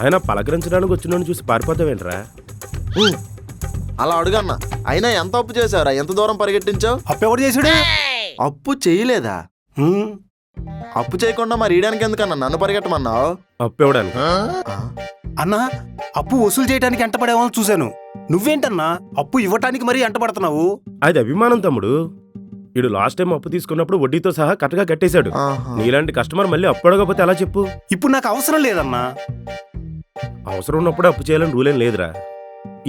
ఆయన పలకరించడానికి వచ్చిన చూసి పారిపోతావేంట్రా? అలా అడుగన్నా. అయినా ఎంత అప్పు చేసావురా? ఎంత దూరం పరిగెట్టించావు? అప్పు ఎవడు చేసాడు? అప్పు చేయలేదా? అప్పు చేయకుండా మరి ఈయడానికి ఎందుకన్నా నన్ను పరిగెట్టమన్నావు? అప్పు ఇవ్వడానికి. అన్నా, అప్పు వసూలు చేయడానికి ఎంటపడేవాళ్ళని చూశాను. నువ్వేంటన్నా అప్పు ఇవ్వటానికి మరీ ఎంటపడుతున్నావు? అది అభిమానం తమ్ముడు. ఇడు లాస్ట్ టైం అప్పు తీసుకున్నప్పుడు వడ్డీతో సహా కరెక్ట్గా కట్టేశాడు. నీలాంటి కస్టమర్ మళ్ళీ అప్పు అడగకపోతే ఎలా చెప్పు? ఇప్పుడు నాకు అవసరం లేదన్నా. అవసరం ఉన్నప్పుడే అప్పు చేయాలని రూలేం లేదురా.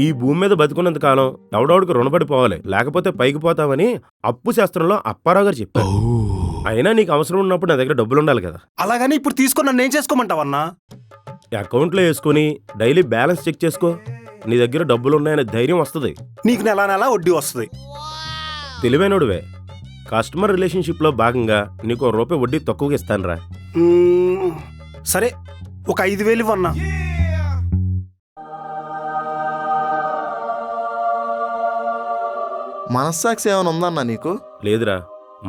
ఈ భూమి మీద బతుకున్నంత కాలం ఎవడోడికి రుణపడిపోవాలి, లేకపోతే పైకి పోతామని అప్పు శాస్త్రంలో అప్పారావు గారు చెప్పారు. అయినా నీకు అవసరం ఉన్నప్పుడు నా దగ్గర డబ్బులు ఉండాలి కదా. అలాగని ఇప్పుడు తీసుకుని నన్ను ఏం చేసుకోమంటావన్నా? అకౌంట్లో వేసుకుని డైలీ బ్యాలెన్స్ చెక్ చేసుకో. నీ దగ్గర డబ్బులు ఉన్నాయనే ధైర్యం వస్తుంది. నీకు నెల నెలా వడ్డీ వస్తుంది. తెలివైనడువే. కస్టమర్ రిలేషన్షిప్లో భాగంగా నీకు రూపాయి వడ్డీ తక్కువగా ఇస్తానురా. సరే, ఒక 5,000 ఇవ్వన్నా. మనస్సాక్షి ఏమైనా ఉందన్నా నీకు? లేదురా,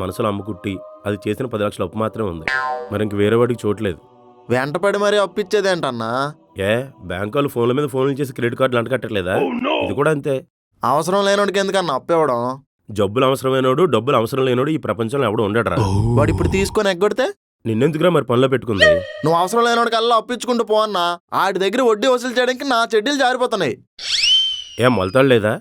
మనసులో అమ్ముకుట్టి అది చేసిన 10 లక్షల అప్పు మాత్రమే ఉంది. మరి ఇంక వేరే వాడికి చోట్లేదు. వెంటపడి మరీ అప్పు ఇచ్చేదేంటన్నా? బ్యాంకు వాళ్ళు ఫోన్ల మీద ఫోన్లు చేసి క్రెడిట్ కార్డులు అంటకట్టలేదా? ఇది కూడా అంతే. అవసరం లేనోడికి ఎందుకన్నా అప్పు ఇవ్వడం? జబ్బులు అవసరమైనోడు, డబ్బులు అవసరం లేనోడు ఈ ప్రపంచంలో ఎవడు ఉండడరా. వాడు ఇప్పుడు తీసుకొని ఎగ్గొడితే నిన్నెందుకురా మరి పనిలో పెట్టుకుంది? నువ్వు అవసరం లేనోడికి అల్లా అప్పించుకుంటూ పో అన్నా. ఆడి దగ్గర వడ్డీ వసూలు చేయడానికి నా చెడ్డీలు జారిపోతున్నాయి. మొలతాడు లేదా?